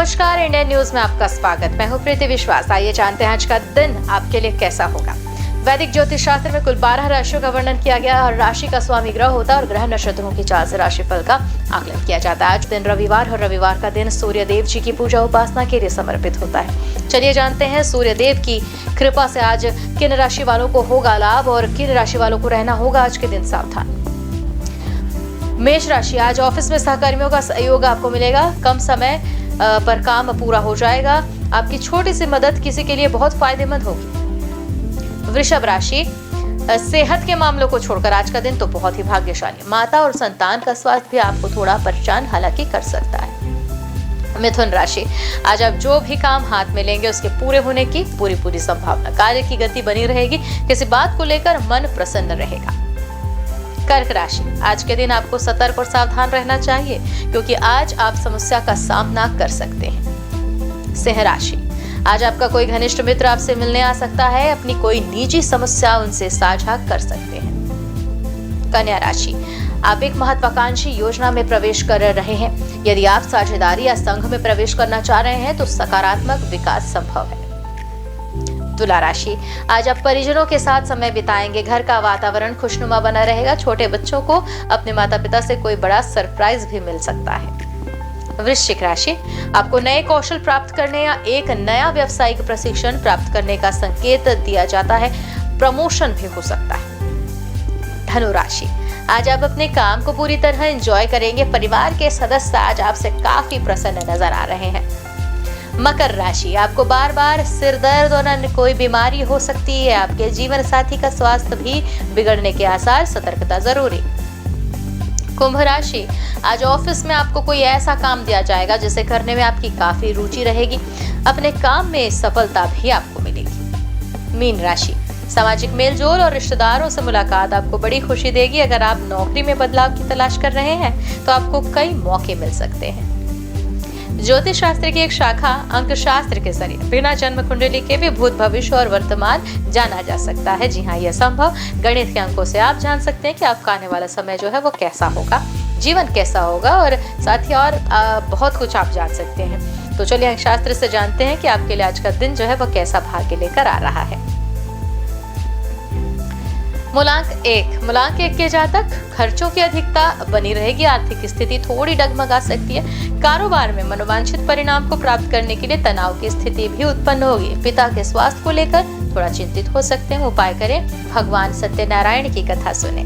नमस्कार, Indian news में आपका स्वागत। मैं हूं प्रीति विश्वास। आइए जानते हैं आज का दिन आपके लिए कैसा होगा। वैदिक ज्योतिष शास्त्र में कुल 12 राशियों का वर्णन किया गया और राशि का स्वामी ग्रह होता है और ग्रह नक्षत्रों की चाल से राशिफल का आकलन किया जाता है। आज दिन रविवार और रविवार का दिन सूर्य देव जी की पूजा उपासना के लिए समर्पित होता है। चलिए जानते हैं सूर्य देव की कृपा से आज किन राशि वालों को होगा लाभ और किन राशि वालों को रहना होगा आज के दिन सावधान। मेष राशि, आज ऑफिस में सहकर्मियों का सहयोग आपको मिलेगा। कम समय पर काम पूरा हो जाएगा। आपकी छोटी सी मदद किसी के लिए बहुत फायदेमंद होगी। वृषभ राशि, सेहत के मामलों को छोड़कर आज का दिन तो बहुत ही भाग्यशाली। माता और संतान का स्वास्थ्य भी आपको थोड़ा परेशान हालांकि कर सकता है। मिथुन राशि, आज आप जो भी काम हाथ में लेंगे उसके पूरे होने की पूरी संभावना। कार्य की गति बनी रहेगी। किसी बात को लेकर मन प्रसन्न रहेगा। कर्क राशि, आज के दिन आपको सतर्क और सावधान रहना चाहिए क्योंकि आज आप समस्या का सामना कर सकते हैं। सिंह राशि, आज आपका कोई घनिष्ठ मित्र आपसे मिलने आ सकता है। अपनी कोई निजी समस्या उनसे साझा कर सकते हैं। कन्या राशि, आप एक महत्वाकांक्षी योजना में प्रवेश कर रहे हैं। यदि आप साझेदारी या संघ में प्रवेश करना चाह रहे हैं तो सकारात्मक विकास संभव है। तुला राशि, आज आप परिजनों के साथ समय बिताएंगे। घर का वातावरण खुशनुमा बना रहेगा। छोटे बच्चों को अपने माता पिता से कोई बड़ा सरप्राइज भी मिल सकता है। वृश्चिक राशि, आपको नए कौशल प्राप्त करने या एक नया व्यावसायिक प्रशिक्षण प्राप्त करने का संकेत दिया जाता है। प्रमोशन भी हो सकता है। धनु राशि, आज आप अपने काम को पूरी तरह एंजॉय करेंगे। परिवार के सदस्य आज आपसे काफी प्रसन्न नजर आ रहे हैं। मकर राशि, आपको बार बार सिर दर्द और अन्य कोई बीमारी हो सकती है। आपके जीवन साथी का स्वास्थ्य भी बिगड़ने के आसार, सतर्कता जरूरी। कुंभ राशि, आज ऑफिस में आपको कोई ऐसा काम दिया जाएगा जिसे करने में आपकी काफी रुचि रहेगी। अपने काम में सफलता भी आपको मिलेगी। मीन राशि, सामाजिक मेलजोल और रिश्तेदारों से मुलाकात आपको बड़ी खुशी देगी। अगर आप नौकरी में बदलाव की तलाश कर रहे हैं तो आपको कई मौके मिल सकते हैं। ज्योतिष शास्त्र की एक शाखा अंक शास्त्र के जरिए बिना जन्म कुंडली के भी भूत, भविष्य और वर्तमान जाना जा सकता है। जी हाँ, यह संभव। गणित के अंकों से आप जान सकते हैं कि आपका आने वाला समय जो है वो कैसा होगा, जीवन कैसा होगा और साथ ही और बहुत कुछ आप जान सकते हैं। तो चलिए अंक शास्त्र से जानते हैं कि आपके लिए आज का दिन जो है वो कैसा भाग्य लेकर आ रहा है। मूलांक 1, मूलांक 1 के जातक, खर्चों की अधिकता बनी रहेगी। आर्थिक स्थिति थोड़ी डगमगा सकती है। कारोबार में मनोवांछित परिणाम को प्राप्त करने के लिए तनाव की स्थिति भी उत्पन्न होगी। पिता के स्वास्थ्य को लेकर थोड़ा चिंतित हो सकते हैं। उपाय करें, भगवान सत्यनारायण की कथा सुने।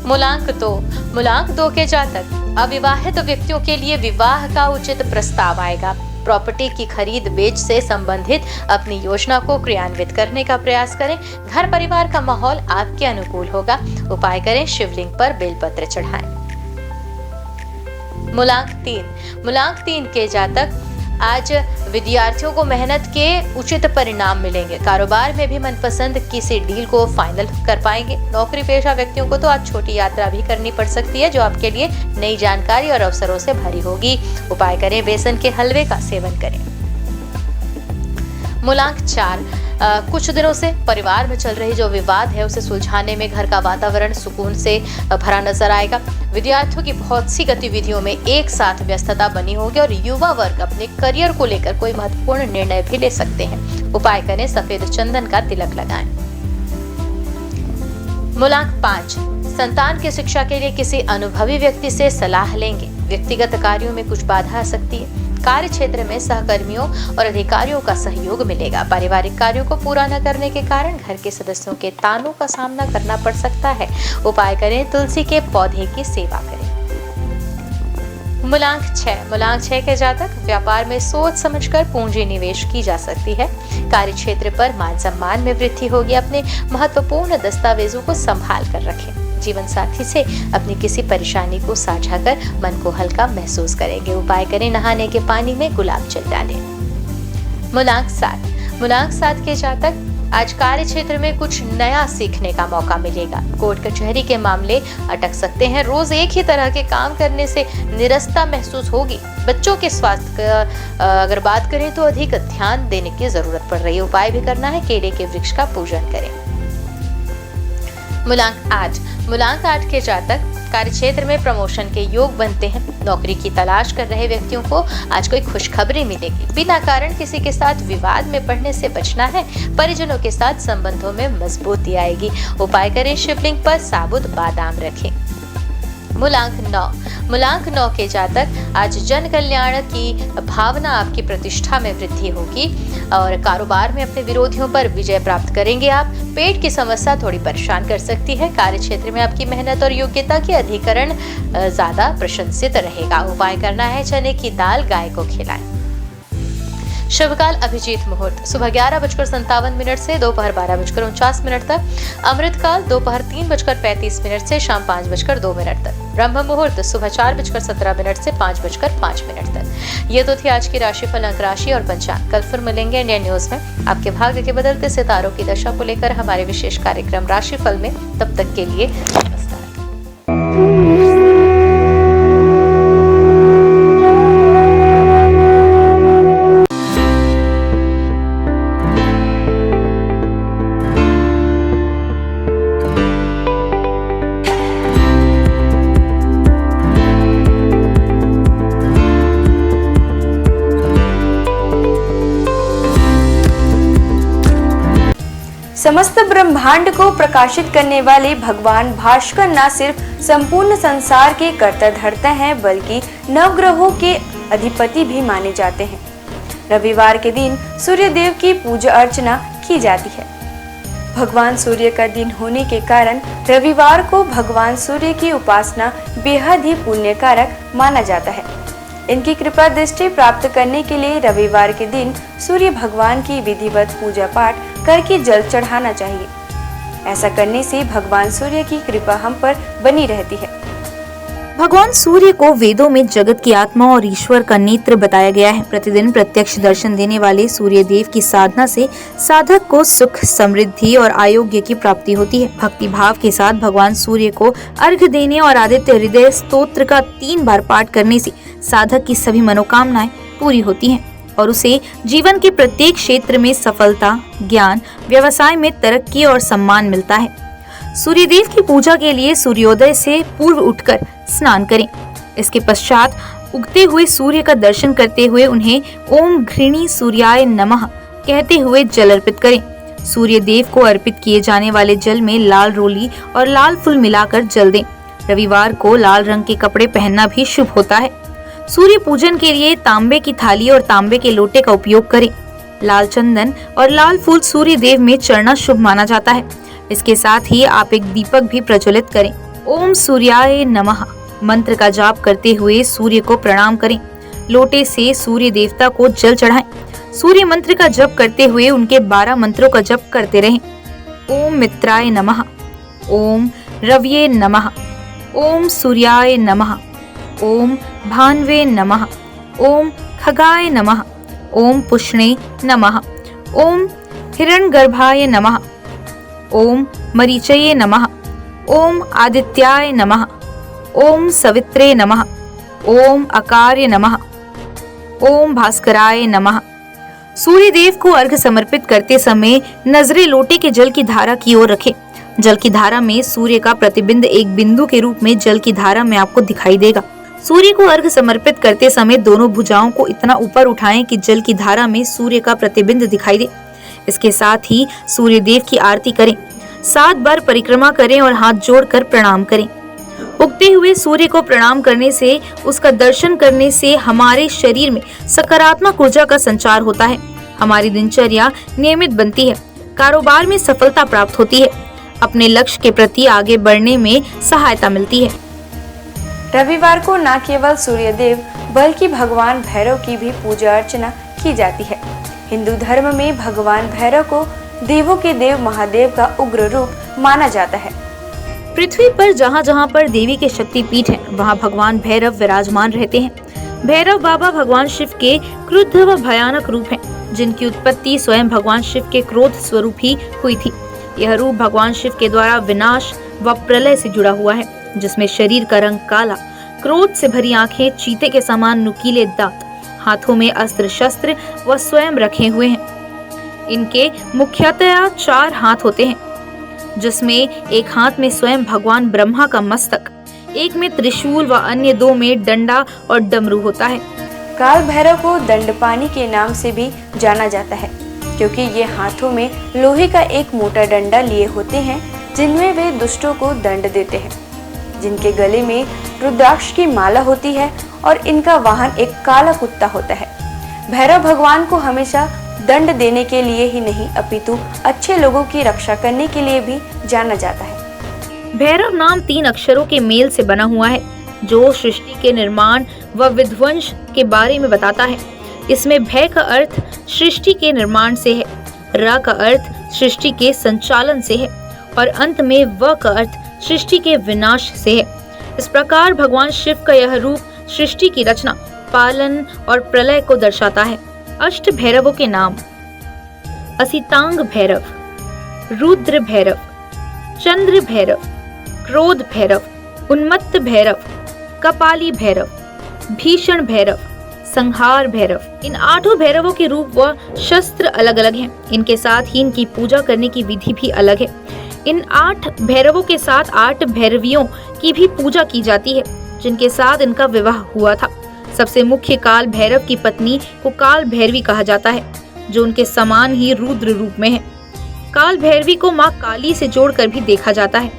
मूलांक 2, मूलांक 2 के जातक, अविवाहित व्यक्तियों के लिए विवाह का उचित प्रस्ताव आएगा। प्रॉपर्टी की खरीद बेच से संबंधित अपनी योजना को क्रियान्वित करने का प्रयास करें। घर परिवार का माहौल आपके अनुकूल होगा। उपाय करें, शिवलिंग पर बेलपत्र चढ़ाएं। मूलांक 3, मूलांक 3 के जातक, आज विद्यार्थियों को मेहनत के उचित परिणाम मिलेंगे। कारोबार में भी मनपसंद किसी डील को फाइनल कर पाएंगे। नौकरी पेशा व्यक्तियों को तो आज छोटी यात्रा भी करनी पड़ सकती है जो आपके लिए नई जानकारी और अवसरों से भरी होगी। उपाय करें, बेसन के हलवे का सेवन करें। मूलांक 4, कुछ दिनों से परिवार में चल रही जो विवाद है उसे सुलझाने में घर का वातावरण सुकून से भरा नजर आएगा। विद्यार्थियों की बहुत सी गतिविधियों में एक साथ व्यस्तता बनी होगी और युवा वर्ग अपने करियर को लेकर कोई महत्वपूर्ण निर्णय भी ले सकते हैं। उपाय करें, सफेद चंदन का तिलक लगाएं। मूलांक 5, संतान की शिक्षा के लिए किसी अनुभवी व्यक्ति से सलाह लेंगे। व्यक्तिगत कार्यों में कुछ बाधा आ सकती है। कार्य क्षेत्र में सहकर्मियों और अधिकारियों का सहयोग मिलेगा। पारिवारिक कार्यों को पूरा न करने के कारण घर के सदस्यों के तानों का सामना करना पड़ सकता है। उपाय करें, तुलसी के पौधे की सेवा करें। मूलांक 6, मूलांक 6 के जातक, व्यापार में सोच समझकर पूंजी निवेश की जा सकती है। कार्य क्षेत्र पर मान सम्मान में वृद्धि होगी। अपने महत्वपूर्ण दस्तावेजों को संभाल कर रखें। जीवन साथी से अपनी किसी परेशानी को साझा कर मन को हल्का महसूस करेंगे। उपाय करें, नहाने के पानी में गुलाब जल डालें। मूलांक 7, मूलांक 7 के जातक, आज कार्य क्षेत्र में कुछ नया सीखने का मौका मिलेगा। कोर्ट कचहरी के मामले अटक सकते हैं। रोज एक ही तरह के काम करने से निरस्ता महसूस होगी। बच्चों के स्वास्थ्य का अगर बात करें तो अधिक ध्यान देने की जरूरत पड़ रही है। उपाय भी करना है, केले के वृक्ष का पूजन करें। मूलांक 8। मूलांक 8 के जातक कार्य क्षेत्र में प्रमोशन के योग बनते हैं। नौकरी की तलाश कर रहे व्यक्तियों को आज कोई खुशखबरी मिलेगी। बिना कारण किसी के साथ विवाद में पड़ने से बचना है। परिजनों के साथ संबंधों में मजबूती आएगी। उपाय करें, शिवलिंग पर साबुत बादाम रखें। मूलांक 9। मूलांक 9 के जातक आज जन कल्याण की भावना आपकी प्रतिष्ठा में वृद्धि होगी और कारोबार में अपने विरोधियों पर विजय प्राप्त करेंगे। आप पेट की समस्या थोड़ी परेशान कर सकती है। कार्य क्षेत्र में आपकी मेहनत और योग्यता की अधिकरण ज्यादा प्रशंसित रहेगा। उपाय करना है, चने की दाल गाय को खिलाएं। शुभकाल अभिजीत मुहूर्त सुबह 11:57 से दोपहर 12:49 तक। अमृत काल दोपहर 3:35 से शाम 5:02 तक। ब्रह्म मुहूर्त सुबह 4:17 से 5:05 तक। ये तो थी आज की राशिफल, अंक राशि और पंचांग। कल फिर मिलेंगे इंडियन न्यूज में आपके भाग्य के बदलते सितारों की दशा को लेकर हमारे विशेष कार्यक्रम राशिफल में। तब तक के लिए नमस्कार। समस्त ब्रह्मांड को प्रकाशित करने वाले भगवान भास्कर न सिर्फ संपूर्ण संसार के कर्ता धर्ता हैं, बल्कि नवग्रहों के अधिपति भी माने जाते हैं। रविवार के दिन सूर्य देव की पूजा अर्चना की जाती है। भगवान सूर्य का दिन होने के कारण रविवार को भगवान सूर्य की उपासना बेहद ही पुण्यकारक माना जाता है। इनकी कृपा दृष्टि प्राप्त करने के लिए रविवार के दिन सूर्य भगवान की विधिवत पूजा पाठ करके जल चढ़ाना चाहिए। ऐसा करने से भगवान सूर्य की कृपा हम पर बनी रहती है। भगवान सूर्य को वेदों में जगत की आत्मा और ईश्वर का नेत्र बताया गया है। प्रतिदिन प्रत्यक्ष दर्शन देने वाले सूर्य देव की साधना से साधक को सुख, समृद्धि और आरोग्य की प्राप्ति होती है। भक्ति भाव के साथ भगवान सूर्य को अर्घ्य देने और आदित्य हृदय स्तोत्र का 3 बार पाठ करने से साधक की सभी मनोकामनाएं पूरी होती हैं और उसे जीवन के प्रत्येक क्षेत्र में सफलता, ज्ञान, व्यवसाय में तरक्की और सम्मान मिलता है। सूर्यदेव की पूजा के लिए सूर्योदय से पूर्व उठकर स्नान करें। इसके पश्चात उगते हुए सूर्य का दर्शन करते हुए उन्हें ओम घृणी सूर्याय नमः कहते हुए जल अर्पित करें। सूर्य देव को अर्पित किए जाने वाले जल में लाल रोली और लाल फूल मिलाकर जल दें। रविवार को लाल रंग के कपड़े पहनना भी शुभ होता है। सूर्य पूजन के लिए तांबे की थाली और तांबे के लोटे का उपयोग करें। लाल चंदन और लाल फूल सूर्य देव में चढ़ना शुभ माना जाता है। इसके साथ ही आप एक दीपक भी प्रज्वलित करें। ओम सूर्याय नमः मंत्र का जाप करते हुए सूर्य को प्रणाम करें। लोटे से सूर्य देवता को जल चढ़ाएं। सूर्य मंत्र का जप करते हुए उनके 12 मंत्रों का जप करते रहें। ओम मित्राय नमः, ओम रव्ये नमः, ओम सूर्याय नमः, ओम भान्वे नमः, ओम खगाय नमः, ओम पुष्णे नमः, ओम हिरण्यगर्भाय नमः, ओम मरीचये नमः, ओम आदित्याय नमः, ओम सवित्रे नमः, ओम अकार्य नमः, ओम भास्कराय नमः। सूर्य देव को अर्घ्य समर्पित करते समय नजरें लोटे के जल की धारा की ओर रखें। जल की धारा में सूर्य का प्रतिबिंब एक बिंदु के रूप में जल की धारा में आपको दिखाई देगा। सूर्य को अर्घ्य समर्पित करते समय दोनों भुजाओं को इतना ऊपर उठाएं कि जल की धारा में सूर्य का प्रतिबिंब दिखाई दे। इसके साथ ही सूर्य देव की आरती करें। 7 बार परिक्रमा करें और हाथ जोड़कर प्रणाम करें। उगते हुए सूर्य को प्रणाम करने से, उसका दर्शन करने से हमारे शरीर में सकारात्मक ऊर्जा का संचार होता है। हमारी दिनचर्या नियमित बनती है। कारोबार में सफलता प्राप्त होती है। अपने लक्ष्य के प्रति आगे बढ़ने में सहायता मिलती है। रविवार को न केवल सूर्य देव बल्कि भगवान भैरव की भी पूजा अर्चना की जाती है। हिंदू धर्म में भगवान भैरव को देवों के देव महादेव का उग्र रूप माना जाता है। पृथ्वी पर जहाँ जहाँ पर देवी के शक्तिपीठ हैं, वहाँ भगवान भैरव विराजमान रहते हैं। भैरव बाबा भगवान शिव के क्रुद्ध व भयानक रूप हैं, जिनकी उत्पत्ति स्वयं भगवान शिव के क्रोध स्वरूप ही हुई थी। यह रूप भगवान शिव के द्वारा विनाश व प्रलय से जुड़ा हुआ है, जिसमें शरीर का रंग काला, क्रोध से भरी आंखें, चीते के समान नुकीले दांत, हाथों में अस्त्र शस्त्र व स्वयं रखे हुए हैं। इनके मुख्यतया 4 हाथ होते हैं। जिसमें एक हाथ में स्वयं भगवान ब्रह्मा का मस्तक, एक में त्रिशूल व अन्य 2 में डंडा और डमरू होता है। काल भैरव को दंडपानी के नाम से भी जाना जाता है, क्योंकि ये हाथों में लोहे का एक मोटा डंडा लिए होते हैं, जिनमें वे दुष्टों को दंड देते हैं। जिनके गले में रुद्राक्ष की माला होती है और इनका वाहन एक काला कुत्ता होता है। भैरव भगवान को हमेशा दंड देने के लिए ही नहीं, अपितु अच्छे लोगों की रक्षा करने के लिए भी जाना जाता है। भैरव नाम 3 अक्षरों के मेल से बना हुआ है, जो सृष्टि के निर्माण व विध्वंस के बारे में बताता है। इसमें भय का अर्थ सृष्टि के निर्माण से है, र का अर्थ सृष्टि के संचालन से है और अंत में व का अर्थ सृष्टि के विनाश से है। इस प्रकार भगवान शिव का यह रूप सृष्टि की रचना, पालन और प्रलय को दर्शाता है। अष्ट भैरवों के नाम: असितांग भैरव, रुद्र भैरव, चंद्र भैरव, क्रोध भैरव, उन्मत्त भैरव, कपाली भैरव, भीषण भैरव, संहार भैरव। इन 8 भैरवों के रूप व शस्त्र अलग अलग हैं। इनके साथ ही इनकी पूजा करने की विधि भी अलग है। इन 8 भैरवों के साथ 8 भैरवियों की भी पूजा की जाती है, जिनके साथ इनका विवाह हुआ था। सबसे मुख्य काल भैरव की पत्नी को काल भैरवी कहा जाता है, जो उनके समान ही रुद्र रूप में है। काल भैरवी को माँ काली से जोड़कर भी देखा जाता है।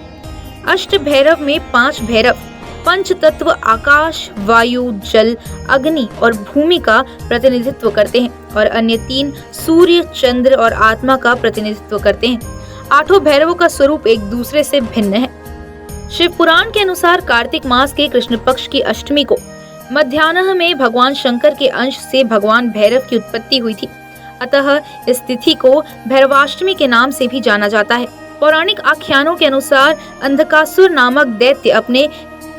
अष्ट भैरव में 5 भैरव पंच तत्व आकाश, वायु, जल, अग्नि और भूमि का प्रतिनिधित्व करते हैं और अन्य 3 सूर्य, चंद्र और आत्मा का प्रतिनिधित्व करते हैं। 8 भैरवों का स्वरूप एक दूसरे से भिन्न है। शिव पुराण के अनुसार कार्तिक मास के कृष्ण पक्ष की अष्टमी को मध्याह्न में भगवान शंकर के अंश से भगवान भैरव की उत्पत्ति हुई थी। अतः इस तिथि को भैरवाष्टमी के नाम से भी जाना जाता है। पौराणिक आख्यानों के अनुसार अंधकासुर नामक दैत्य अपने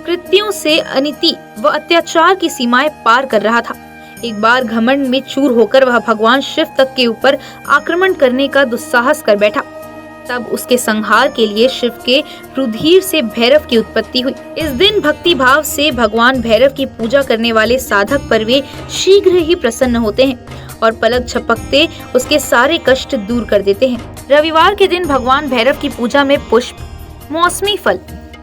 कृत्यों से अनिति व अत्याचार की सीमाएं पार कर रहा था। एक बार घमंड में चूर होकर वह भगवान शिव तक के ऊपर आक्रमण करने का दुस्साहस कर बैठा। तब उसके संहार के लिए शिव के रुधिर से भैरव की उत्पत्ति हुई। इस दिन भक्ति भाव से भगवान भैरव की पूजा करने वाले साधक पर वे शीघ्र ही प्रसन्न होते हैं और पलक झपकते उसके सारे कष्ट दूर कर देते हैं। रविवार के दिन भगवान भैरव की पूजा में पुष्प, मौसमी फल,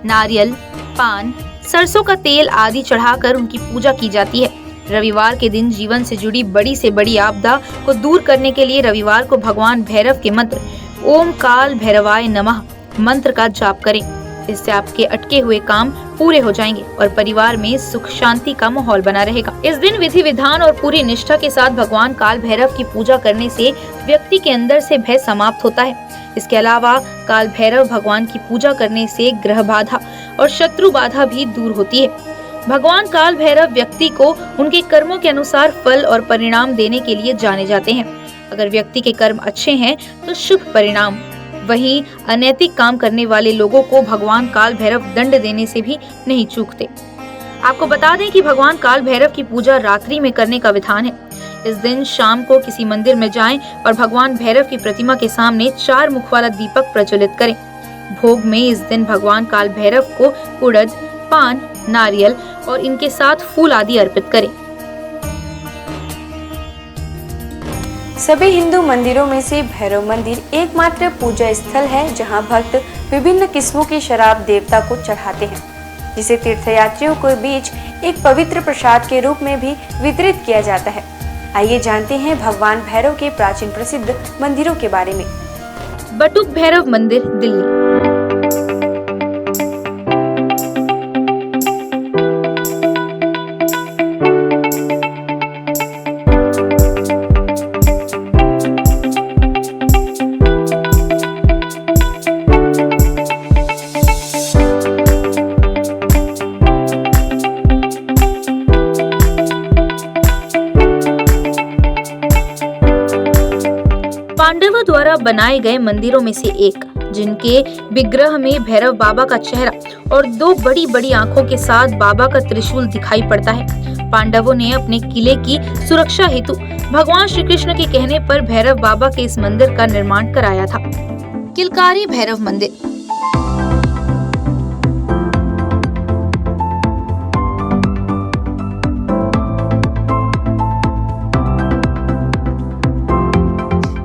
नारियल, पान, सरसों का तेल आदि चढ़ाकर उनकी पूजा की जाती है। रविवार के दिन जीवन से जुड़ी बड़ी से बड़ी आपदा को दूर करने के लिए रविवार को भगवान भैरव के मंत्र ओम काल भैरवाय नमः मंत्र का जाप करें। इससे आपके अटके हुए काम पूरे हो जाएंगे और परिवार में सुख शांति का माहौल बना रहेगा। इस दिन विधि विधान और पूरी निष्ठा के साथ भगवान काल भैरव की पूजा करने से व्यक्ति के अंदर से भय समाप्त होता है। इसके अलावा काल भैरव भगवान की पूजा करने से ग्रह बाधा और शत्रु बाधा भी दूर होती है। भगवान काल भैरव व्यक्ति को उनके कर्मों के अनुसार फल और परिणाम देने के लिए जाने जाते हैं। अगर व्यक्ति के कर्म अच्छे हैं तो शुभ परिणाम, वहीं अनैतिक काम करने वाले लोगों को भगवान काल भैरव दंड देने से भी नहीं चूकते। आपको बता दें कि भगवान काल भैरव की पूजा रात्रि में करने का विधान है। इस दिन शाम को किसी मंदिर में जाएं और भगवान भैरव की प्रतिमा के सामने 4 मुख वाला दीपक प्रज्वलित करें। भोग में इस दिन भगवान काल भैरव को उड़द, पान, नारियल और इनके साथ फूल आदि अर्पित करें। सभी हिंदू मंदिरों में से भैरव मंदिर एकमात्र पूजा स्थल है जहां भक्त विभिन्न किस्मों की शराब देवता को चढ़ाते हैं, जिसे तीर्थयात्रियों के बीच एक पवित्र प्रसाद के रूप में भी वितरित किया जाता है। आइए जानते हैं भगवान भैरव के प्राचीन प्रसिद्ध मंदिरों के बारे में। बटुक भैरव मंदिर, दिल्ली। पांडवों द्वारा बनाए गए मंदिरों में से एक, जिनके विग्रह में भैरव बाबा का चेहरा और 2 बड़ी बड़ी आंखों के साथ बाबा का त्रिशूल दिखाई पड़ता है। पांडवों ने अपने किले की सुरक्षा हेतु भगवान श्री कृष्ण के कहने पर भैरव बाबा के इस मंदिर का निर्माण कराया था। किलकारी भैरव मंदिर।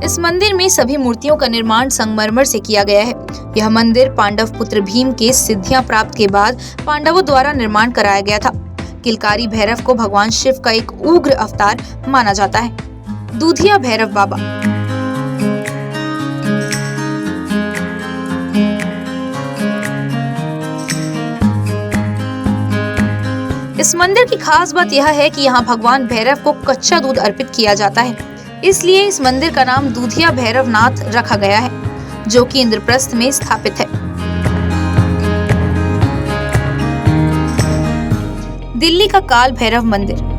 इस इस मंदिर में सभी मूर्तियों का निर्माण संगमरमर से किया गया है। यह मंदिर पांडव पुत्र भीम के सिद्धियां प्राप्त के बाद पांडवों द्वारा निर्माण कराया गया था। किलकारी भैरव को भगवान शिव का एक उग्र अवतार माना जाता है। दूधिया भैरव बाबा। इस मंदिर की खास बात यह है कि यहाँ भगवान भैरव को कच्चा दूध अर्पित किया जाता है, इसलिए इस मंदिर का नाम दूधिया भैरवनाथ रखा गया है, जो कि इंद्रप्रस्थ में स्थापित है। दिल्ली का काल भैरव मंदिर।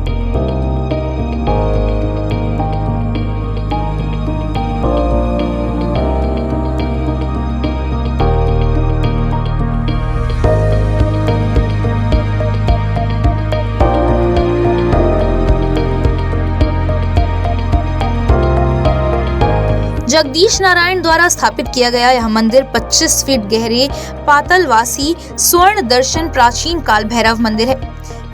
जगदीश नारायण द्वारा स्थापित किया गया यह मंदिर 25 फीट गहरे पातालवासी स्वर्ण दर्शन प्राचीन काल भैरव मंदिर है।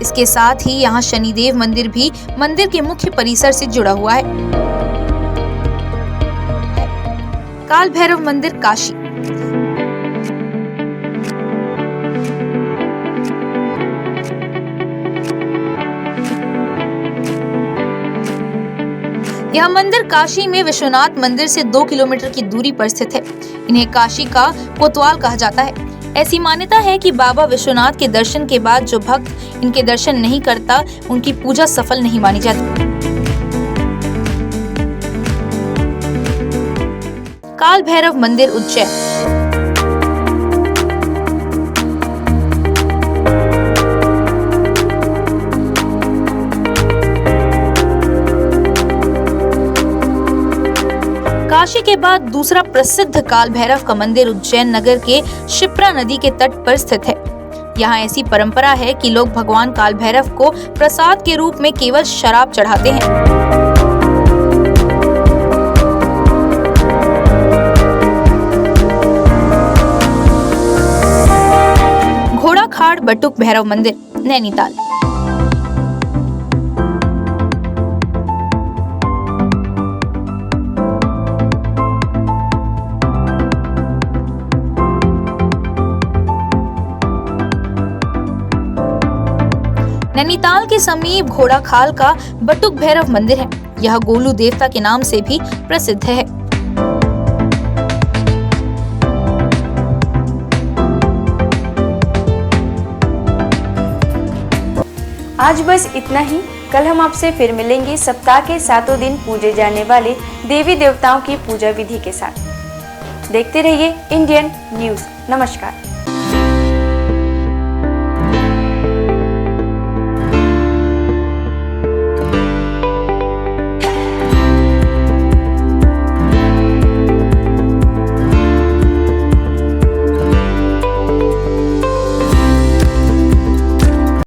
इसके साथ ही यहाँ शनिदेव मंदिर भी मंदिर के मुख्य परिसर से जुड़ा हुआ है। काल भैरव मंदिर काशी। यह मंदिर काशी में विश्वनाथ मंदिर से 2 किलोमीटर की दूरी पर स्थित है। इन्हें काशी का कोतवाल कहा जाता है। ऐसी मान्यता है कि बाबा विश्वनाथ के दर्शन के बाद जो भक्त इनके दर्शन नहीं करता, उनकी पूजा सफल नहीं मानी जाती। काल भैरव मंदिर उज्जैन। काशी के बाद दूसरा प्रसिद्ध काल भैरव का मंदिर उज्जैन नगर के शिप्रा नदी के तट पर स्थित है। यहाँ ऐसी परंपरा है कि लोग भगवान काल भैरव को प्रसाद के रूप में केवल शराब चढ़ाते हैं। घोड़ाखाड़ बटुक भैरव मंदिर, नैनीताल। नैनीताल के समीप घोड़ाखाल का बटुक भैरव मंदिर है। यह गोलू देवता के नाम से भी प्रसिद्ध है। आज बस इतना ही। कल हम आपसे फिर मिलेंगे सप्ताह के 7 दिन पूजे जाने वाले देवी देवताओं की पूजा विधि के साथ। देखते रहिए इंडियन न्यूज़। नमस्कार।